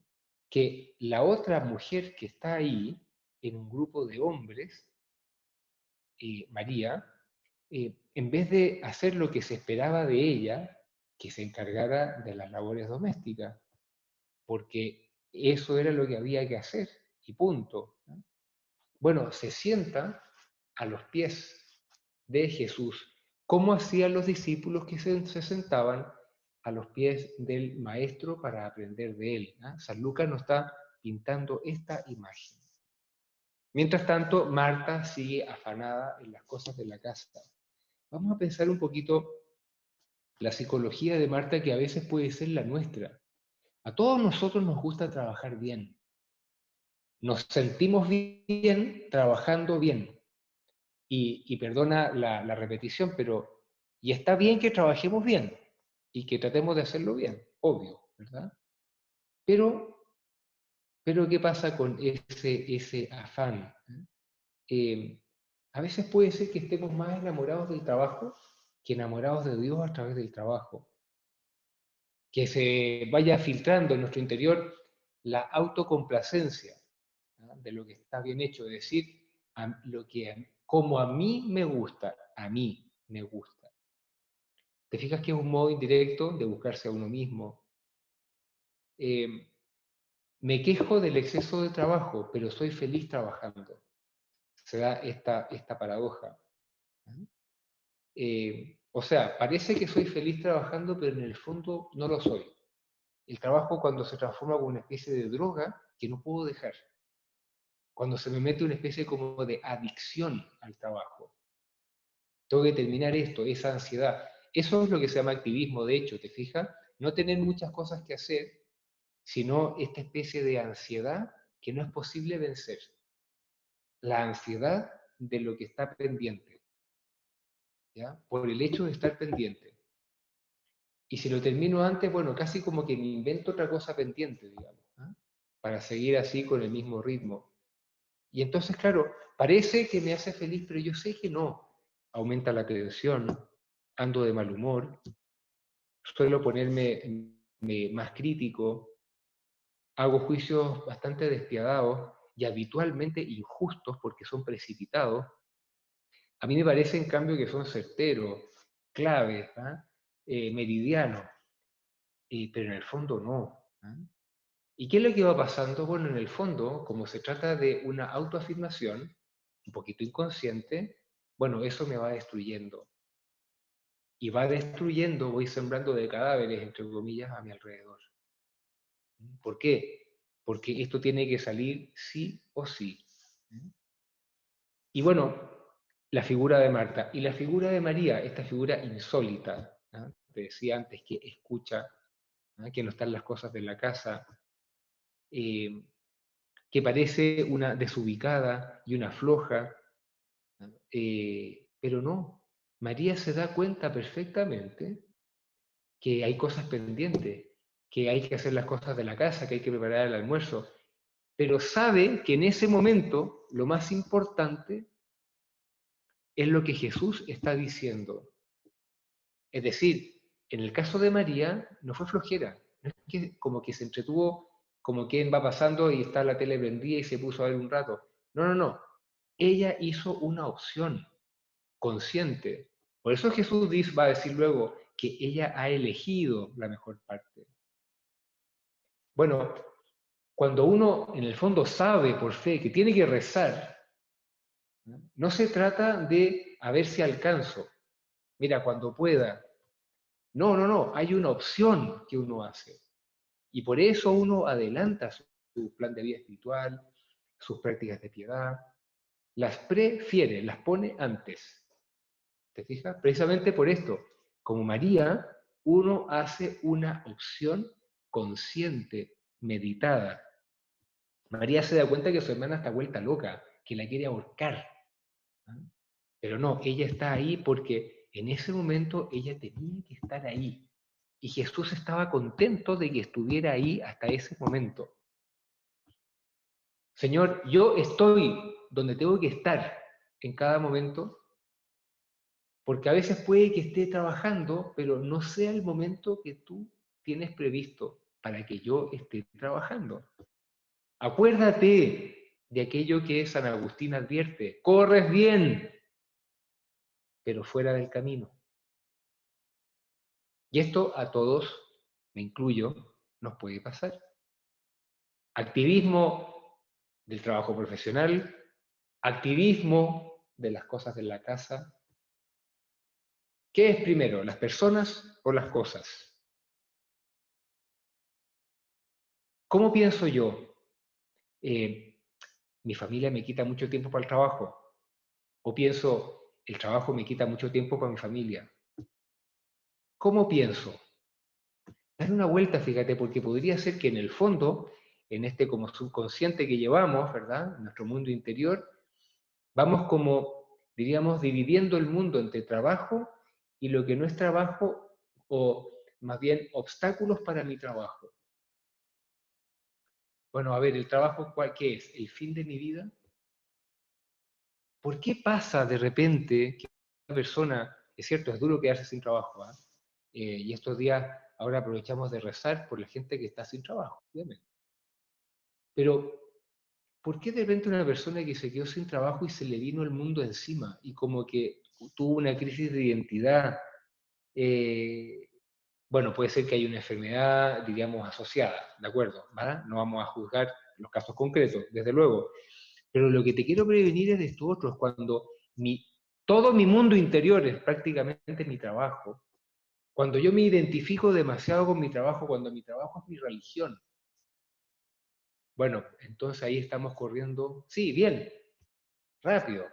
Que la otra mujer que está ahí, en un grupo de hombres, María, en vez de hacer lo que se esperaba de ella, que se encargara de las labores domésticas, porque eso era lo que había que hacer, y punto, ¿no? Bueno, se sienta a los pies de Jesús, como hacían los discípulos que se sentaban a los pies del Maestro para aprender de él, ¿no? San Lucas nos está pintando esta imagen. Mientras tanto, Marta sigue afanada en las cosas de la casa. Vamos a pensar un poquito la psicología de Marta, que a veces puede ser la nuestra. A todos nosotros nos gusta trabajar bien. Nos sentimos bien trabajando bien. Y perdona la repetición, pero y está bien que trabajemos bien y que tratemos de hacerlo bien, obvio, ¿verdad? Pero, pero ¿qué pasa con ese afán? Eh, a veces puede ser que estemos más enamorados del trabajo que enamorados de Dios a través del trabajo. Que se vaya filtrando en nuestro interior la autocomplacencia, ¿no?, de lo que está bien hecho, es decir, lo que como a mí me gusta, a mí me gusta. ¿Te fijas que es un modo indirecto de buscarse a uno mismo? Eh, Me quejo del exceso de trabajo, pero soy feliz trabajando. Se da esta paradoja, ¿no? O sea, parece que soy feliz trabajando, pero en el fondo no lo soy. El trabajo cuando se transforma como una especie de droga que no puedo dejar. Cuando se me mete una especie como de adicción al trabajo. Tengo que terminar esto, esa ansiedad. Eso es lo que se llama activismo, de hecho, ¿te fijas? No tener muchas cosas que hacer, sino esta especie de ansiedad que no es posible vencer. La ansiedad de lo que está pendiente, ¿ya? Por el hecho de estar pendiente. Y si lo termino antes, bueno, casi como que me invento otra cosa pendiente, digamos, ¿ah? Para seguir así con el mismo ritmo. Y entonces, claro, parece que me hace feliz, pero yo sé que no. Aumenta la tensión, ando de mal humor, suelo ponerme más crítico, hago juicios bastante despiadados y habitualmente injustos porque son precipitados. A mí me parece, en cambio, que son certeros, claves, ¿ah? Meridianos, pero en el fondo no. ¿Ah? ¿Y qué es lo que va pasando? Bueno, en el fondo, como se trata de una autoafirmación, un poquito inconsciente, bueno, eso me va destruyendo. Y va destruyendo, voy sembrando de cadáveres, entre comillas, a mi alrededor. ¿Por qué? Porque esto tiene que salir sí o sí. Y bueno, la figura de Marta y la figura de María, esta figura insólita, ¿no? Te decía antes que escucha, ¿no? Que no están las cosas de la casa, eh, que parece una desubicada y una floja, ¿no? Pero no, María se da cuenta perfectamente que hay cosas pendientes, que hay que hacer las cosas de la casa, que hay que preparar el almuerzo, pero sabe que en ese momento lo más importante es lo que Jesús está diciendo. Es decir, en el caso de María no fue flojera, no es que como que se entretuvo, como quien va pasando y está la tele prendida y se puso a ver un rato. No, no, no. Ella hizo una opción consciente. Por eso Jesús va a decir luego que ella ha elegido la mejor parte. Bueno, cuando uno en el fondo sabe por fe que tiene que rezar, no se trata de a ver si alcanzo. Mira, cuando pueda. No, no, no. Hay una opción que uno hace. Y por eso uno adelanta su plan de vida espiritual, sus prácticas de piedad, las prefiere, las pone antes. ¿Te fijas? Precisamente por esto, como María, uno hace una opción consciente, meditada. María se da cuenta que su hermana está vuelta loca, que la quiere ahorcar. ¿Ah? Pero no, ella está ahí porque en ese momento ella tenía que estar ahí. Y Jesús estaba contento de que estuviera ahí hasta ese momento. Señor, yo estoy donde tengo que estar en cada momento, porque a veces puede que esté trabajando, pero no sea el momento que tú tienes previsto para que yo esté trabajando. Acuérdate de aquello que San Agustín advierte, corres bien, pero fuera del camino. Y esto a todos, me incluyo, nos puede pasar. Activismo del trabajo profesional, activismo de las cosas de la casa. ¿Qué es primero, las personas o las cosas? ¿Cómo pienso yo? Eh, ¿Mi familia me quita mucho tiempo para el trabajo? ¿O pienso, el trabajo me quita mucho tiempo para mi familia? ¿Cómo pienso? Dar una vuelta, fíjate, porque podría ser que en el fondo, en este como subconsciente que llevamos, ¿verdad? En nuestro mundo interior, vamos como, diríamos, dividiendo el mundo entre trabajo y lo que no es trabajo, o más bien obstáculos para mi trabajo. Bueno, a ver, ¿el trabajo cuál qué es? ¿El fin de mi vida? ¿Por qué pasa de repente que una persona, es cierto, es duro quedarse sin trabajo, ¿eh? Y estos días ahora aprovechamos de rezar por la gente que está sin trabajo, obviamente. Pero, ¿por qué de repente una persona que se quedó sin trabajo y se le vino el mundo encima y como que tuvo una crisis de identidad? eh, bueno, puede ser que haya una enfermedad, diríamos, asociada, ¿de acuerdo? ¿Verdad? No vamos a juzgar los casos concretos, desde luego. Pero lo que te quiero prevenir es de esto otro, es cuando todo mi mundo interior es prácticamente mi trabajo, Cuando yo me identifico demasiado con mi trabajo, cuando mi trabajo es mi religión, bueno, entonces ahí estamos corriendo, sí, bien, rápido,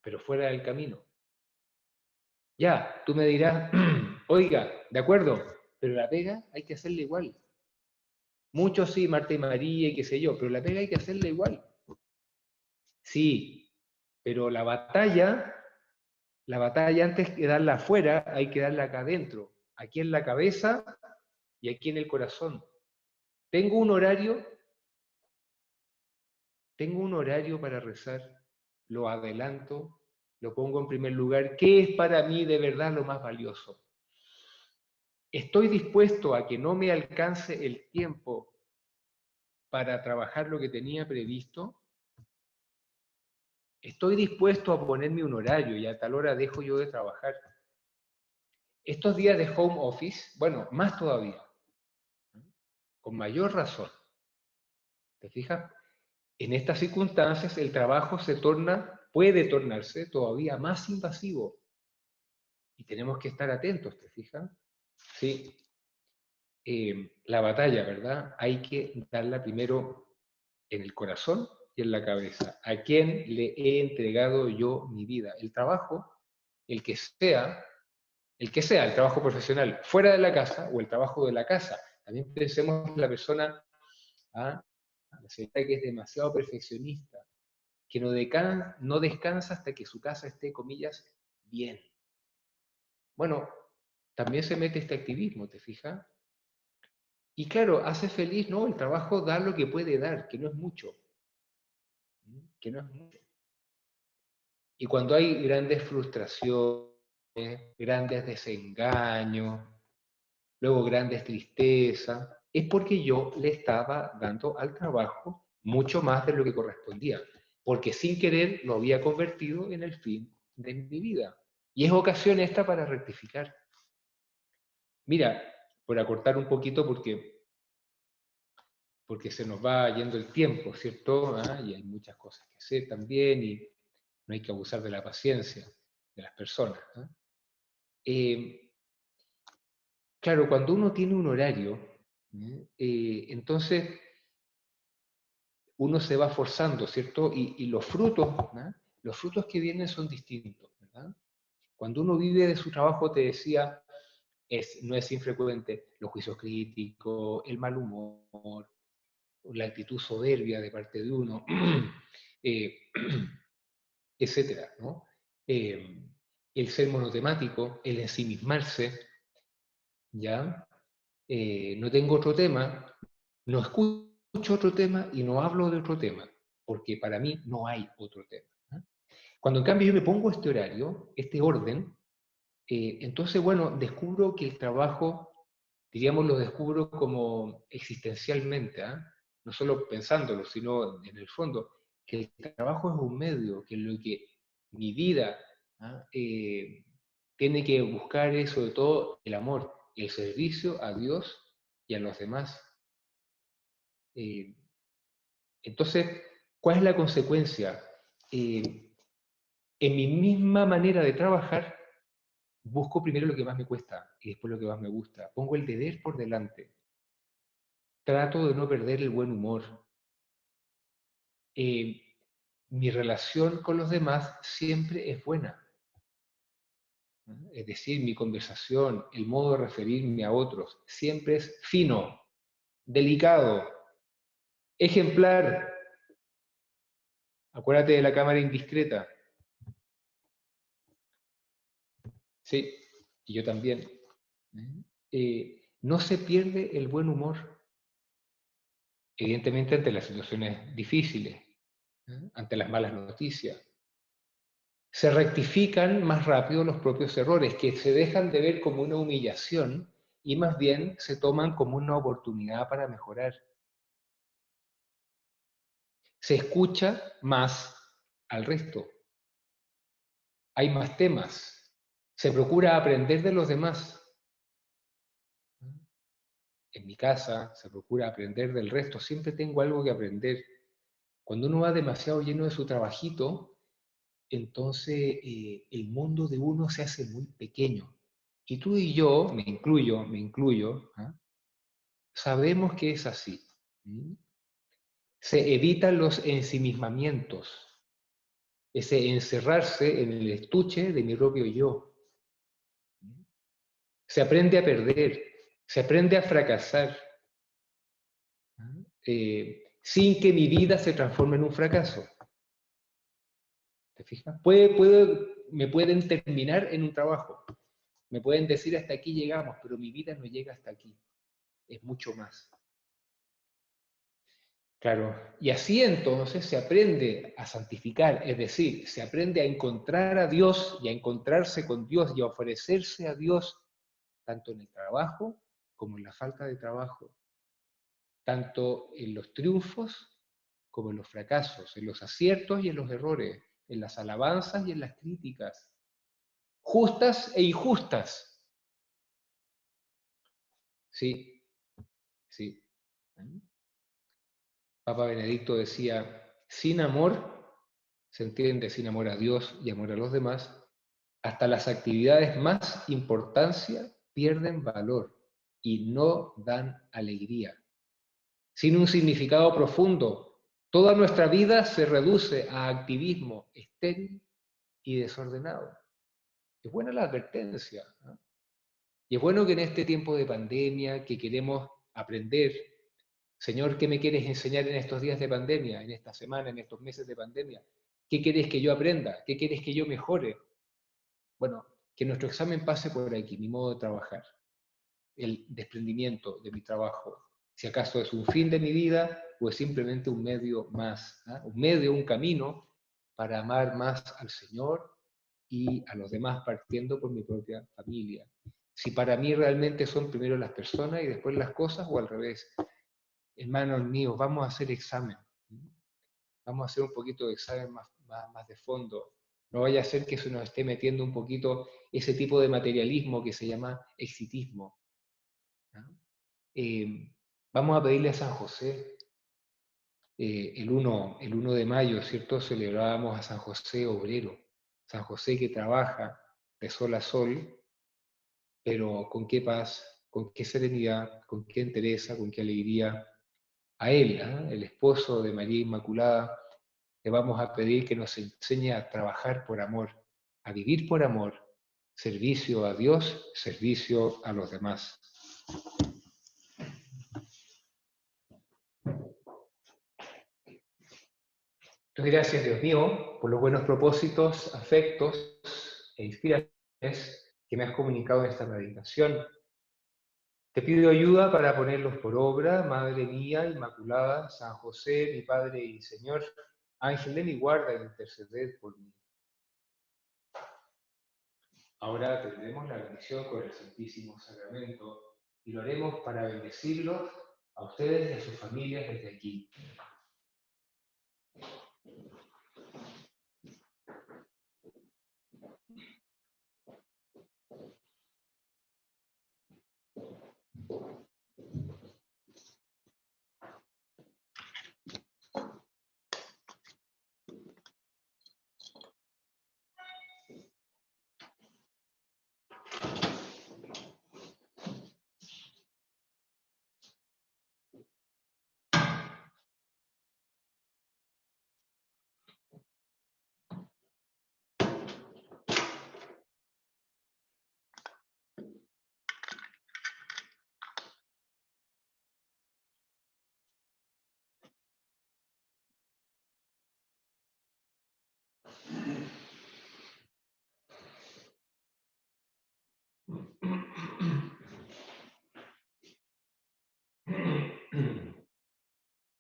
pero fuera del camino. Ya, tú me dirás, oiga, de acuerdo, pero la pega hay que hacerla igual. Muchos sí, Marta y María y qué sé yo, pero la pega hay que hacerla igual. Sí, pero la batalla antes que darla afuera, hay que darla acá adentro, aquí en la cabeza y aquí en el corazón. Tengo un horario, tengo un horario para rezar, lo adelanto, lo pongo en primer lugar. ¿Qué es para mí de verdad lo más valioso? ¿Estoy dispuesto a que no me alcance el tiempo para trabajar lo que tenía previsto? ¿Estoy dispuesto a ponerme un horario y a tal hora dejo yo de trabajar? Estos días de home office, bueno, más todavía, con mayor razón, ¿te fijas? En estas circunstancias el trabajo puede tornarse todavía más invasivo y tenemos que estar atentos, ¿te fijas? Sí, la batalla, ¿verdad? Hay que darla primero en el corazón y en la cabeza. ¿A quién le he entregado yo mi vida? El trabajo, el que sea, el trabajo profesional fuera de la casa o el trabajo de la casa. También pensemos en la persona, ¿ah? La señora que es demasiado perfeccionista, que no descansa hasta que su casa esté, comillas, bien. Bueno, también se mete este activismo, ¿te fijas? Y claro, hace feliz, ¿no? El trabajo da lo que puede dar, que no es mucho. Que no es mucho. Y cuando hay grandes frustraciones, grandes desengaños, luego grandes tristezas, es porque yo le estaba dando al trabajo mucho más de lo que correspondía, porque sin querer lo había convertido en el fin de mi vida. Y es ocasión esta para rectificar. Mira, por acortar un poquito, porque se nos va yendo el tiempo, ¿cierto? ¿Ah? Y hay muchas cosas que hacer también, y no hay que abusar de la paciencia de las personas. ¿Ah? Eh, claro, cuando uno tiene un horario, entonces uno se va forzando, ¿cierto? Y los frutos, ¿no? Los frutos que vienen son distintos, ¿verdad? Cuando uno vive de su trabajo, te decía, no es infrecuente los juicios críticos, el mal humor, la actitud soberbia de parte de uno, eh, etcétera, ¿no? El ser monotemático, el ensimismarse, ¿ya? No tengo otro tema, no escucho otro tema y no hablo de otro tema, porque para mí no hay otro tema. ¿No? Cuando en cambio yo me pongo este horario, este orden, entonces, bueno, descubro que el trabajo, diríamos, lo descubro como existencialmente, ¿eh? No solo pensándolo, sino en el fondo, que el trabajo es un medio, que lo que mi vida ¿ah? Tiene que buscar es sobre todo el amor, el servicio a Dios y a los demás. Eh, entonces, ¿cuál es la consecuencia? En mi misma manera de trabajar, busco primero lo que más me cuesta y después lo que más me gusta. Pongo el deber por delante. Trato de no perder el buen humor. Eh, Mi relación con los demás siempre es buena. ¿No? Es decir, mi conversación, el modo de referirme a otros, siempre es fino, delicado, ejemplar. Acuérdate de la cámara indiscreta. Sí, y yo también. No se pierde el buen humor, evidentemente ante las situaciones difíciles, ante las malas noticias. Se rectifican más rápido los propios errores, que se dejan de ver como una humillación y más bien se toman como una oportunidad para mejorar. Se escucha más al resto. Hay más temas. Se procura aprender de los demás. En mi casa se procura aprender del resto. Siempre tengo algo que aprender. Cuando uno va demasiado lleno de su trabajito, entonces el mundo de uno se hace muy pequeño. Y tú y yo, me incluyo, sabemos que es así. Se evitan los ensimismamientos, ese encerrarse en el estuche de mi propio yo. Se aprende a perder, se aprende a fracasar, sin que mi vida se transforme en un fracaso. ¿Te fijas? Me pueden terminar en un trabajo, me pueden decir hasta aquí llegamos, pero mi vida no llega hasta aquí, es mucho más. Claro, y así entonces se aprende a santificar, es decir, se aprende a encontrar a Dios y a encontrarse con Dios y a ofrecerse a Dios, tanto en el trabajo como en la falta de trabajo, tanto en los triunfos como en los fracasos, en los aciertos y en los errores, en las alabanzas y en las críticas, justas e injustas. Sí, sí. Papa Benedicto decía, sin amor, se entiende sin amor a Dios y amor a los demás, hasta las actividades más importancia pierden valor y no dan alegría. Sin un significado profundo, toda nuestra vida se reduce a activismo estéril y desordenado. Es buena la advertencia, ¿no? Y es bueno que en este tiempo de pandemia, que queremos aprender, Señor, ¿qué me quieres enseñar en estos días de pandemia, en esta semana, en estos meses de pandemia? ¿Qué quieres que yo aprenda? ¿Qué quieres que yo mejore? Bueno, que nuestro examen pase por aquí, mi modo de trabajar, el desprendimiento de mi trabajo, si acaso es un fin de mi vida o es simplemente un medio más, un medio, un camino para amar más al Señor y a los demás partiendo por mi propia familia. Si para mí realmente son primero las personas y después las cosas o al revés. Hermanos míos, vamos a hacer examen. Vamos a hacer un poquito de examen más de fondo. No vaya a ser que se nos esté metiendo un poquito ese tipo de materialismo que se llama exitismo. Vamos a pedirle a San José, el 1 de mayo, ¿cierto? Celebrábamos a San José obrero, San José que trabaja de sol a sol, pero con qué paz, con qué serenidad, con qué entereza, con qué alegría. A él, el esposo de María Inmaculada, le vamos a pedir que nos enseñe a trabajar por amor, a vivir por amor, servicio a Dios, servicio a los demás. Entonces, gracias, Dios mío, por los buenos propósitos, afectos e inspiraciones que me has comunicado en esta meditación. Te pido ayuda para ponerlos por obra, Madre mía, Inmaculada, San José, mi Padre y Señor, Ángel de mi guarda, interceded por mí. Ahora tendremos la bendición con el Santísimo Sacramento y lo haremos para bendecirlos a ustedes y a sus familias desde aquí.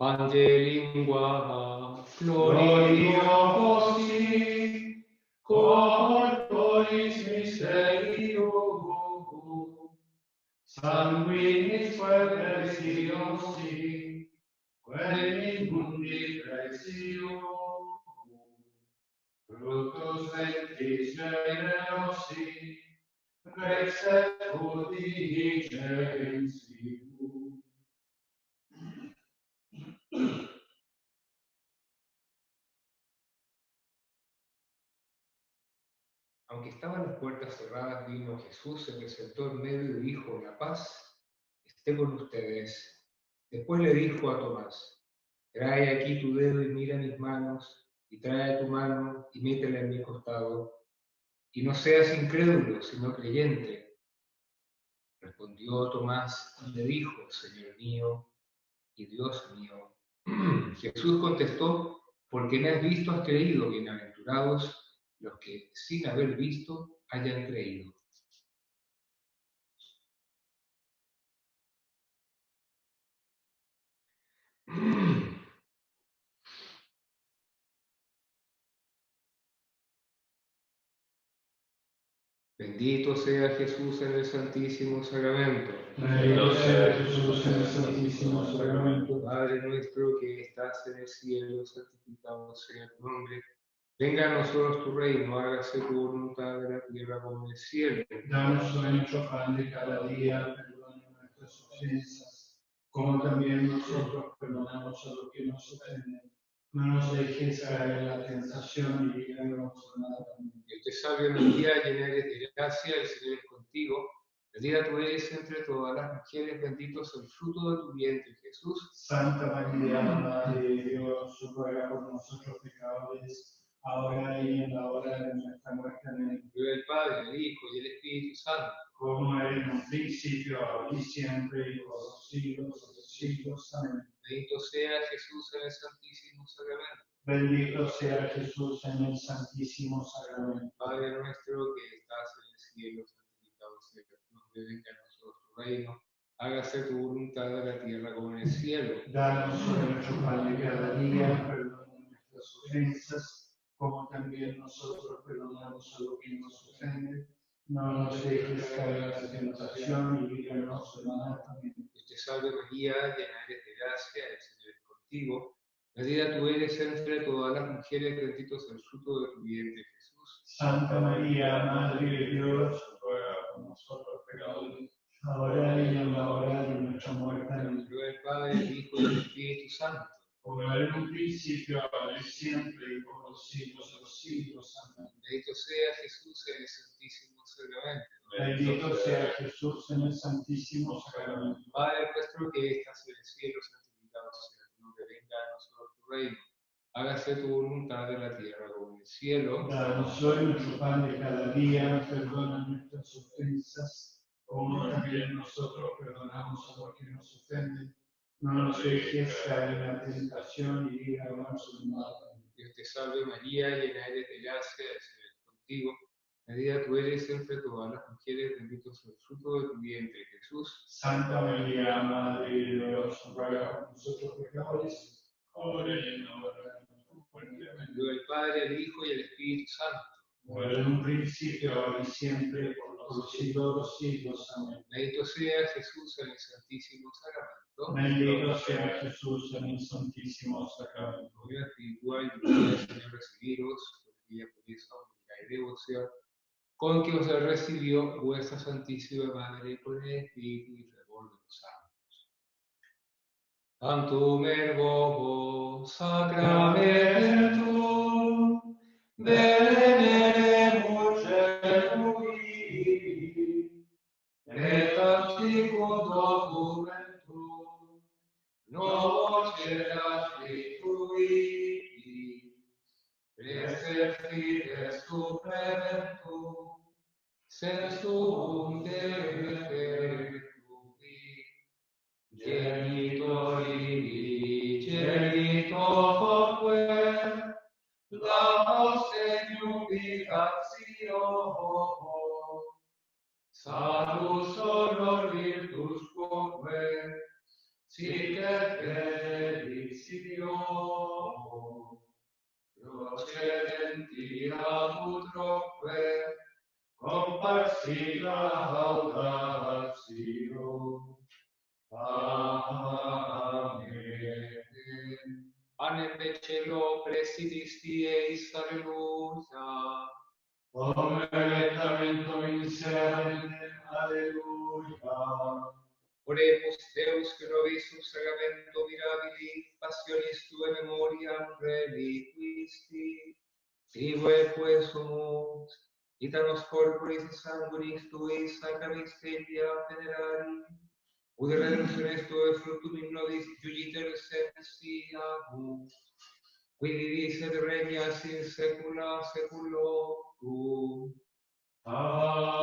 Angelingua gloria Christi, corporis miserio, sanguinis preciosi, quae mundi precio, fructus ventris generosi, Rexet diligentium. Aunque estaban las puertas cerradas, vino Jesús, se presentó en medio y dijo: la paz esté con ustedes. Después le dijo a Tomás: trae aquí tu dedo y mira mis manos, y trae tu mano y métela en mi costado, y no seas incrédulo, sino creyente. Respondió Tomás y le dijo: Señor mío y Dios mío. Jesús contestó: porque me has visto, has creído. Bienaventurados los que sin haber visto hayan creído. Bendito sea Jesús en el Santísimo Sacramento. Bendito sea Jesús en el Santísimo Sacramento. Padre nuestro que estás en el cielo, santificado sea tu nombre. Venga a nosotros tu reino, hágase tu voluntad en la tierra como en el cielo. Danos hoy nuestro pan de cada día, perdona nuestras ofensas, como también nosotros perdonamos a los que nos ofenden. No nos dejes caer en la tentación y líbranos del mal. Amén. Dios te salve María, llena eres de gracia, el Señor es contigo. Bendita tú eres entre todas las mujeres, bendito es el fruto de tu vientre, Jesús. Santa María, Madre de Dios, ruega por nosotros pecadores, ahora y en la hora de nuestra muerte. Amén. Gloria al Padre, al Hijo y al Espíritu Santo. Como era en un principio, ahora y siempre, y por los siglos de los siglos. Amén. Bendito sea Jesús en el Santísimo Sacramento. Bendito sea Jesús en el Santísimo Sacramento. Padre nuestro que estás en el cielo, santificado sea tu nombre, venga a nosotros tu reino, hágase tu voluntad en la tierra como en el cielo. Danos hoy nuestro pan de cada día, perdona nuestras ofensas, como también nosotros perdonamos a los que nos ofenden. No nos dejes caer en la tentación y líbranos del mal. Amén. Dios te salve María, llena eres de gracia, el Señor es contigo. Bendita tú eres entre todas las mujeres, bendito es el fruto de tu vientre, Jesús. Santa María, Madre de Dios, ruega por nosotros pecadores, ahora y en la hora de nuestra muerte. Amén. Gloria al Padre, al Hijo y al Espíritu Santo. Como era en un principio, ahora y siempre, y por los siglos de los siglos. Amén. Bendito sea Jesús en el Santísimo Sacramento. Bendito sea Jesús en el Santísimo Sacramento. Padre nuestro que estás en el cielo, santificado sea tu nombre, venga a nosotros tu reino. Hágase tu voluntad en la tierra como en el cielo. Danos hoy nuestro pan de cada día, perdona nuestras ofensas, como también nosotros perdonamos a los que nos ofenden. No nos dejes caer en la tentación y líbranos del mal. Dios te salve María, llena eres de gracia, el Señor es contigo. Bendita tú eres entre todas las mujeres, bendito es el fruto de tu vientre, Jesús. Santa María, Madre de Dios, ruega por nosotros pecadores, ahora y en la hora de nuestra muerte. Amén. Gloria al Padre, al Hijo y al Espíritu Santo. Como era en un principio, ahora y siempre, por los siglos de los siglos. Amén. Bendito sea Jesús en el Santísimo Sacramento. Bendito sea Jesús en el Santísimo Sacramento. Gloria espiritual y gloria al Señor recibiros, por aquella pureza, humildad y devoción, con que os recibió vuestra Santísima Madre, con el Espíritu y fervor de los santos. Tantum ergo sacramentum veneremus celui, et antiquum documentum noce restitui, exercites suprementum sensum defectui, genitori genitoque, laus et jubilatio, salus honor virtus quoque, sic et felicitio, procedenti ad utroque, comparsit laudatio. Amen. Panem de cielo presidis dieis, alleluia. Omertamentum inserente, aleluya. Oremus Deus que nobis sub sacramento mirabili, passionis tua memoriam reliquisti, figue quesumus, Itanos corporis sanguinis tuis sacra mysteria venerari, ut redemptionis tuae fructum in nobis iugiter sensiamus, qui vivis et regnas in saecula saeculorum. Amen.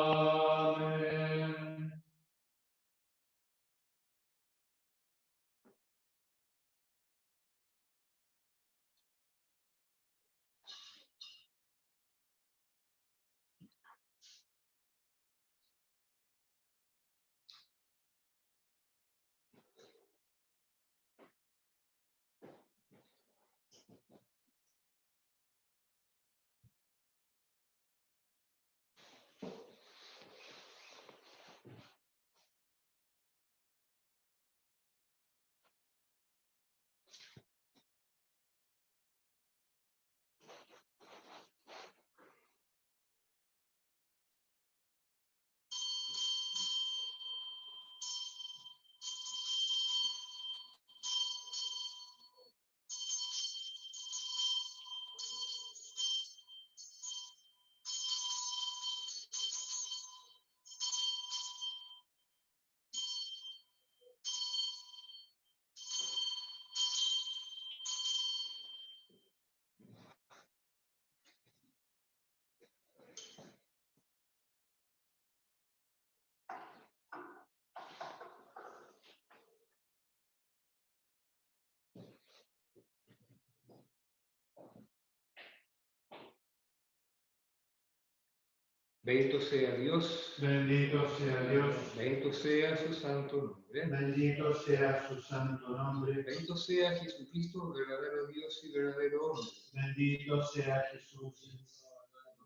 Bendito sea Dios, Bendito sea Dios. bendito sea su santo nombre. Bendito sea su santo nombre. Bendito sea Jesucristo, verdadero Dios y verdadero hombre. Bendito sea Jesús,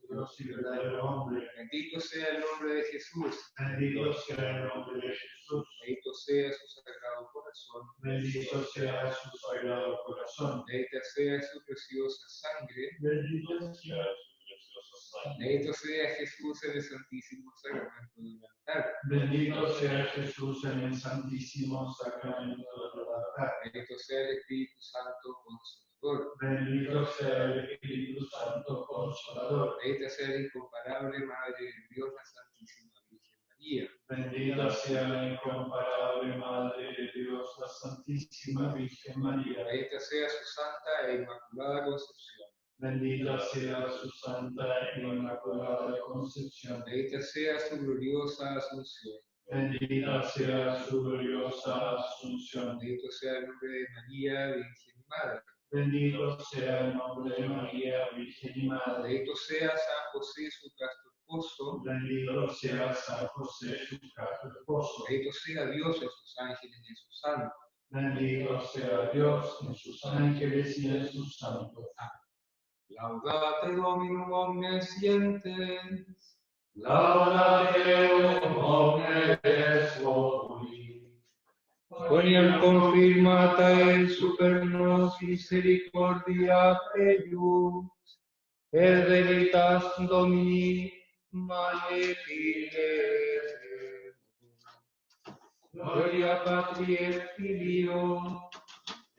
Dios y verdadero hombre. Bendito sea el nombre de Jesús. Bendito sea el nombre de Jesús. Bendito sea su sagrado corazón. Bendito sea su sagrado corazón. Bendita sea su preciosa sangre. Bendito sea Bendito sea Jesús en el santísimo sacramento del altar. Bendito sea Jesús en el santísimo sacramento del altar. Bendito sea el Espíritu Santo Consolador. Bendito sea el Espíritu Santo Consolador. Bendita sea la incomparable Madre de Dios, la Santísima Virgen María. Bendita sea la incomparable Madre de Dios, la Santísima Virgen María. Bendita sea su santa e inmaculada concepción. Bendita sea su santa e inmaculada concepción. Bendita sea su gloriosa asunción. Bendita sea su gloriosa asunción. Bendito sea el nombre de María, Virgen y Madre. Bendito sea el nombre de María, Virgen y Madre. Bendito sea San José, su casto esposo. Bendito sea San José, su casto esposo. Bendito sea Dios en sus ángeles y en sus santos. Bendito sea Dios en sus ángeles y en sus santos. Laudate Dominum omnes gentes. Laudate Deum omnes populi. Quoniam confirmata et super nos misericordia eius, et veritas Domini magnificemus. Gloria Patri et Filio,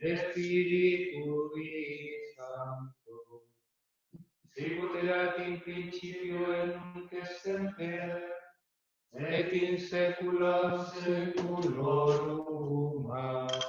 et Spiritui Sancto. Sicut erat in principio et nunc et semper, et in saecula saeculorum. Amen.